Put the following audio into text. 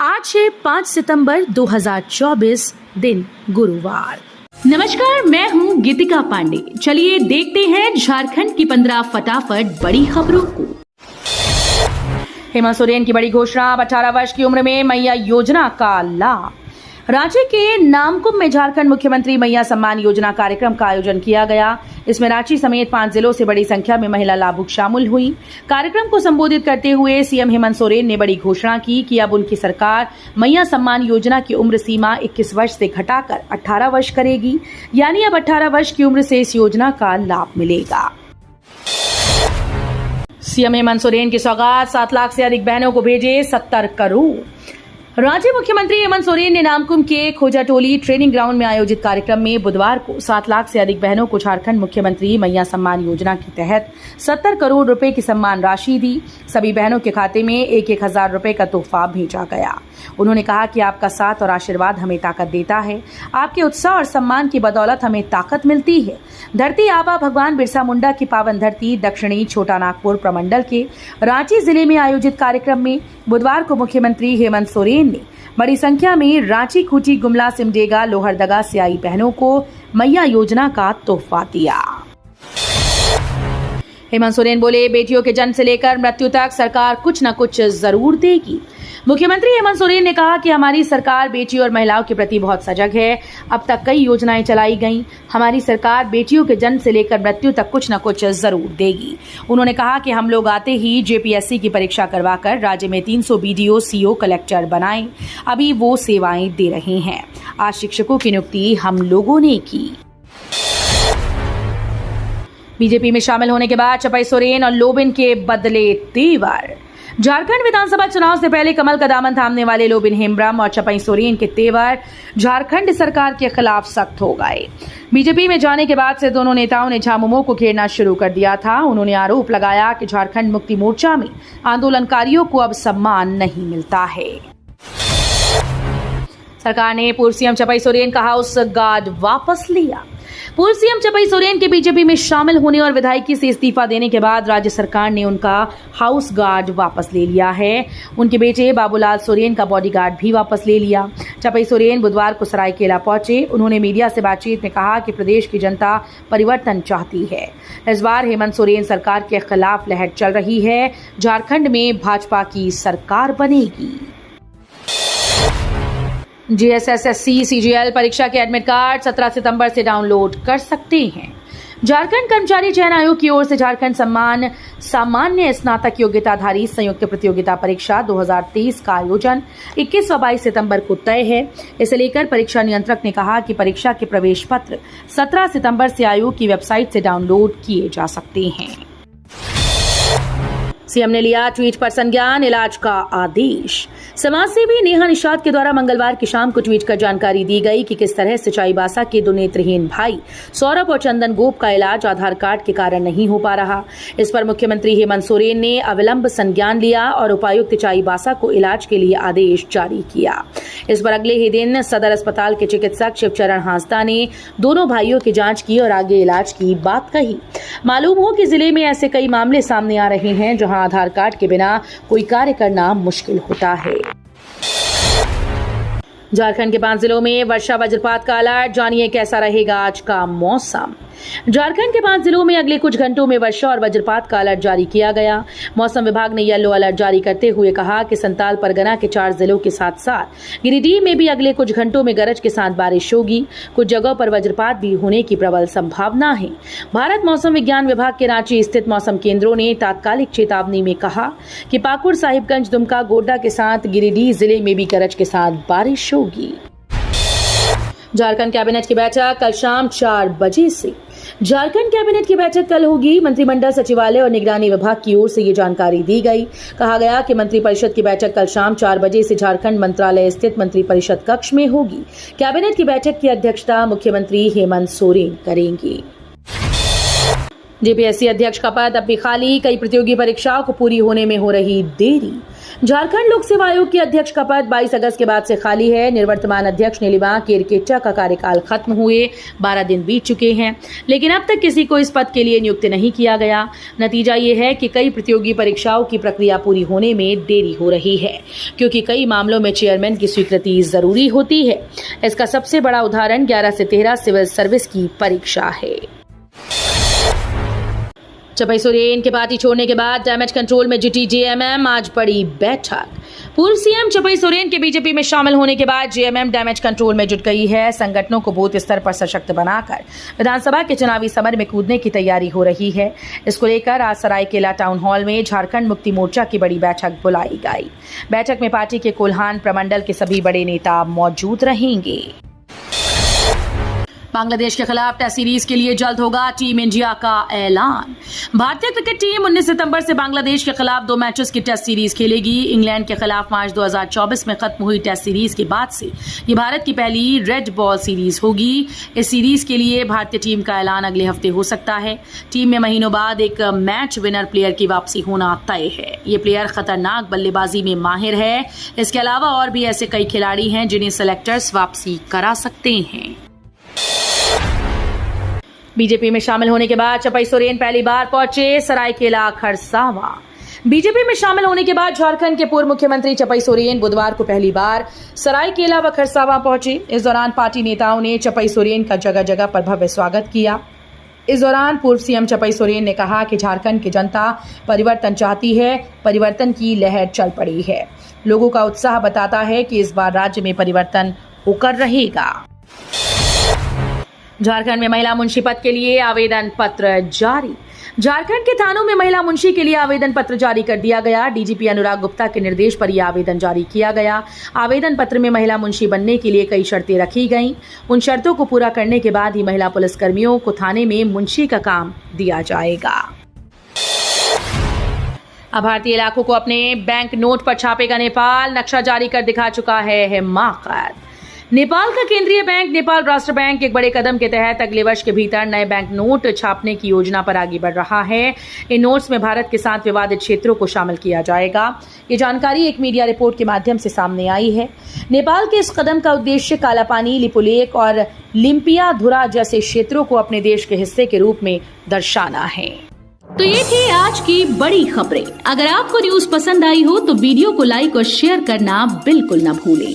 आज है 5 सितंबर 2024 दिन गुरुवार। नमस्कार, मैं हूं गीतिका पांडे। चलिए देखते हैं झारखंड की 15 फटाफट बड़ी खबरों को। हेमंत सोरेन की बड़ी घोषणा, 18 वर्ष की उम्र में मैया योजना का लाभ। रांची के नामकुम में झारखंड मुख्यमंत्री मैया सम्मान योजना कार्यक्रम का आयोजन किया गया। इसमें रांची समेत 5 जिलों से बड़ी संख्या में महिला लाभुक शामिल हुई। कार्यक्रम को संबोधित करते हुए सीएम हेमंत सोरेन ने बड़ी घोषणा की कि अब उनकी सरकार मैया सम्मान योजना की उम्र सीमा 21 वर्ष से घटाकर 18 वर्ष करेगी, यानी अब 18 वर्ष की उम्र से इस योजना का लाभ मिलेगा। सीएम हेमंत सोरेन की सौगात, 7 लाख से अधिक बहनों को भेजे 70 करोड़। राज्य मुख्यमंत्री हेमंत सोरेन ने नामकुम के खोजाटोली ट्रेनिंग ग्राउंड में आयोजित कार्यक्रम में बुधवार को 7 लाख से अधिक बहनों को झारखंड मुख्यमंत्री मैया सम्मान योजना के तहत 70 करोड़ रुपए की सम्मान राशि दी। सभी बहनों के खाते में 1-1 हजार रुपए का तोहफा भेजा गया। उन्होंने कहा कि आपका साथ और आशीर्वाद हमें ताकत देता है। आपके उत्साह और सम्मान की बदौलत हमें ताकत मिलती है। धरती आबा भगवान बिरसा मुंडा की पावन धरती दक्षिणी छोटा नागपुर प्रमंडल के रांची जिले में आयोजित कार्यक्रम में बुधवार को मुख्यमंत्री हेमंत सोरेन ने बड़ी संख्या में रांची, खूंटी, गुमला, सिमडेगा, लोहरदगा से आई बहनों को मैया योजना का तोहफा दिया। हेमंत सोरेन बोले, बेटियों के जन्म से लेकर मृत्यु तक सरकार कुछ न कुछ जरूर देगी। मुख्यमंत्री हेमंत सोरेन ने कहा कि हमारी सरकार बेटियों और महिलाओं के प्रति बहुत सजग है। अब तक कई योजनाएं चलाई गईं। हमारी सरकार बेटियों के जन्म से लेकर मृत्यु तक कुछ न कुछ जरूर देगी। उन्होंने कहा कि हम लोग आते ही जेपीएससी की परीक्षा करवाकर राज्य में 300 बीडीओ, सीओ, कलेक्टर बनाए। अभी वो सेवाएं दे रहे हैं। आज शिक्षकों की नियुक्ति हम लोगों ने की। बीजेपी में शामिल होने के बाद चपाई सोरेन और लोबिन के बदले तेवर। झारखंड विधानसभा चुनाव से पहले कमल का दामन थामने वाले लोबिन हेम्ब्रम और चपाई सोरेन के तेवर झारखंड सरकार के खिलाफ सख्त हो गए। बीजेपी में जाने के बाद से दोनों नेताओं ने झामुमो को घेरना शुरू कर दिया था। उन्होंने आरोप लगाया कि झारखंड मुक्ति मोर्चा में आंदोलनकारियों को अब सम्मान नहीं मिलता है। सरकार ने पूर्व सीएम चपाई सोरेन का हाउस गार्ड वापस लिया। पूर्व सीएम चपाई सोरेन के बीजेपी में शामिल होने और विधायकी से इस्तीफा देने के बाद राज्य सरकार ने उनका हाउस गार्ड वापस ले लिया है। उनके बेटे बाबूलाल सोरेन का बॉडीगार्ड भी वापस ले लिया। चपाई सोरेन बुधवार को सरायकेला पहुंचे। उन्होंने मीडिया से बातचीत में कहा कि प्रदेश की जनता परिवर्तन चाहती है। इस बार हेमंत सोरेन सरकार के खिलाफ लहर चल रही है। झारखंड में भाजपा की सरकार बनेगी। जीएसएसएससी सीजीएल परीक्षा के एडमिट कार्ड 17 सितंबर से डाउनलोड कर सकते हैं। झारखंड कर्मचारी चयन आयोग की ओर से झारखंड सामान्य स्नातक योग्यताधारी संयुक्त प्रतियोगिता परीक्षा 2023 का आयोजन 21 व 22 सितंबर को तय है। इसे लेकर परीक्षा नियंत्रक ने कहा कि परीक्षा के प्रवेश पत्र 17 सितंबर से आयोग की वेबसाइट से डाउनलोड किए जा सकते हैं। सीएम ने लिया ट्वीट पर संज्ञान, इलाज का आदेश। समाजसेवी नेहा निषाद के द्वारा मंगलवार की शाम को ट्वीट कर जानकारी दी गई कि किस तरह से चाईबासा के दो नेत्रहीन भाई सौरभ और चंदन गोप का इलाज आधार कार्ड के कारण नहीं हो पा रहा। इस पर मुख्यमंत्री हेमंत सोरेन ने अविलंब संज्ञान लिया और उपायुक्त चाईबासा को इलाज के लिए आदेश जारी किया। इस पर अगले ही दिन सदर अस्पताल के चिकित्सक शिवचरण हांसदा ने दोनों भाइयों की जांच की और आगे इलाज की बात कही। मालूम हो कि जिले में ऐसे कई मामले सामने आ रहे हैं जहां आधार कार्ड के बिना कोई कार्य करना मुश्किल होता है। झारखंड के 5 जिलों में वर्षा वज्रपात का अलर्ट। जानिए कैसा रहेगा आज का मौसम। झारखंड के 5 जिलों में अगले कुछ घंटों में वर्षा और वज्रपात का अलर्ट जारी किया गया। मौसम विभाग ने येलो अलर्ट जारी करते हुए कहा कि संताल परगना के 4 जिलों के साथ साथ गिरिडीह में भी अगले कुछ घंटों में गरज के साथ बारिश होगी। कुछ जगहों पर वज्रपात भी होने की प्रबल संभावना है। भारत मौसम विज्ञान विभाग के रांची स्थित मौसम केंद्रों ने तात्कालिक चेतावनी में कहा कि पाकुड़, साहिबगंज, दुमका, गोड्डा के साथ गिरिडीह जिले में भी गरज के साथ बारिश होगी। झारखंड कैबिनेट की बैठक कल शाम 4 बजे से। झारखंड कैबिनेट की बैठक कल होगी। मंत्रिमंडल सचिवालय और निगरानी विभाग की ओर से ये जानकारी दी गई। कहा गया कि मंत्रिपरिषद की बैठक कल शाम 4 बजे से झारखंड मंत्रालय स्थित मंत्रिपरिषद कक्ष में होगी। कैबिनेट की बैठक की अध्यक्षता मुख्यमंत्री हेमंत सोरेन करेंगे। जेपीएससी अध्यक्ष का पद अब भी खाली, कई प्रतियोगी परीक्षाओं को पूरी होने में हो रही देरी। झारखंड लोक सेवा आयोग के अध्यक्ष का पद 22 अगस्त के बाद से खाली है। निवर्तमान अध्यक्ष नीलिमा केरकेट्टा का कार्यकाल खत्म हुए 12 दिन बीत चुके हैं, लेकिन अब तक किसी को इस पद के लिए नियुक्त नहीं किया गया। नतीजा ये है कि कई प्रतियोगी परीक्षाओं की प्रक्रिया पूरी होने में देरी हो रही है, क्योंकि कई मामलों में चेयरमैन की स्वीकृति जरूरी होती है। इसका सबसे बड़ा उदाहरण 11 से 13 सिविल सर्विस की परीक्षा है। चपई सोरेन के पार्टी छोड़ने के बाद डैमेज कंट्रोल में जुटी जेएमएम, आज बड़ी बैठक। पूर्व सीएम चपई सोरेन के बीजेपी में शामिल होने के बाद जेएमएम डैमेज कंट्रोल में जुट गई है। संगठनों को बूथ स्तर पर सशक्त बनाकर विधानसभा के चुनावी समर में कूदने की तैयारी हो रही है। इसको लेकर आज सरायकेला टाउन हॉल में झारखंड मुक्ति मोर्चा की बड़ी बैठक बुलाई गई। बैठक में पार्टी के कोल्हान प्रमंडल के सभी बड़े नेता मौजूद रहेंगे। बांग्लादेश के खिलाफ टेस्ट सीरीज के लिए जल्द होगा टीम इंडिया का ऐलान। भारतीय क्रिकेट टीम 19 सितंबर से बांग्लादेश के खिलाफ 2 मैचेस की टेस्ट सीरीज खेलेगी। इंग्लैंड के खिलाफ मार्च 2024 में खत्म हुई टेस्ट सीरीज के बाद से ये भारत की पहली रेड बॉल सीरीज होगी। इस सीरीज के लिए भारतीय टीम का ऐलान अगले हफ्ते हो सकता है। टीम में महीनों बाद एक मैच विनर प्लेयर की वापसी होना तय है। ये प्लेयर खतरनाक बल्लेबाजी में माहिर है। इसके अलावा और भी ऐसे कई खिलाड़ी हैं जिन्हें सेलेक्टर्स वापसी करा सकते हैं। बीजेपी में शामिल होने के बाद चपई सोरेन पहली बार पहुंचे सरायकेला खरसावा। बीजेपी में शामिल होने के बाद झारखंड के पूर्व मुख्यमंत्री चपई सोरेन बुधवार को पहली बार सरायकेला व खरसावा पहुंचे। इस दौरान पार्टी नेताओं ने चपई सोरेन का जगह जगह पर भव्य स्वागत किया। इस दौरान पूर्व सीएम चपई सोरेन ने कहा कि झारखंड की जनता परिवर्तन चाहती है, परिवर्तन की लहर चल पड़ी है। लोगों का उत्साह बताता है कि इस बार राज्य में परिवर्तन होकर रहेगा। झारखंड में महिला मुंशी पद के लिए आवेदन पत्र जारी। झारखंड के थानों में महिला मुंशी के लिए आवेदन पत्र जारी कर दिया गया। डीजीपी अनुराग गुप्ता के निर्देश पर यह आवेदन जारी किया गया। आवेदन पत्र में महिला मुंशी बनने के लिए कई शर्तें रखी गईं। उन शर्तों को पूरा करने के बाद ही महिला पुलिसकर्मियों को थाने में मुंशी का काम दिया जाएगा। अब भारतीय इलाकों को अपने बैंक नोट पर छापेगा नेपाल। नक्शा जारी कर दिखा चुका है हिमाकत। नेपाल का केंद्रीय बैंक नेपाल राष्ट्र बैंक एक बड़े कदम के तहत अगले वर्ष के भीतर नए बैंक नोट छापने की योजना पर आगे बढ़ रहा है। इन नोट्स में भारत के साथ विवादित क्षेत्रों को शामिल किया जाएगा। ये जानकारी एक मीडिया रिपोर्ट के माध्यम से सामने आई है। नेपाल के इस कदम का उद्देश्य कालापानी, लिपुलेख और लिम्पियाधुरा जैसे क्षेत्रों को अपने देश के हिस्से के रूप में दर्शाना है। तो ये थी आज की बड़ी खबरें। अगर आपको न्यूज पसंद आई हो तो वीडियो को लाइक और शेयर करना बिल्कुल न भूलें।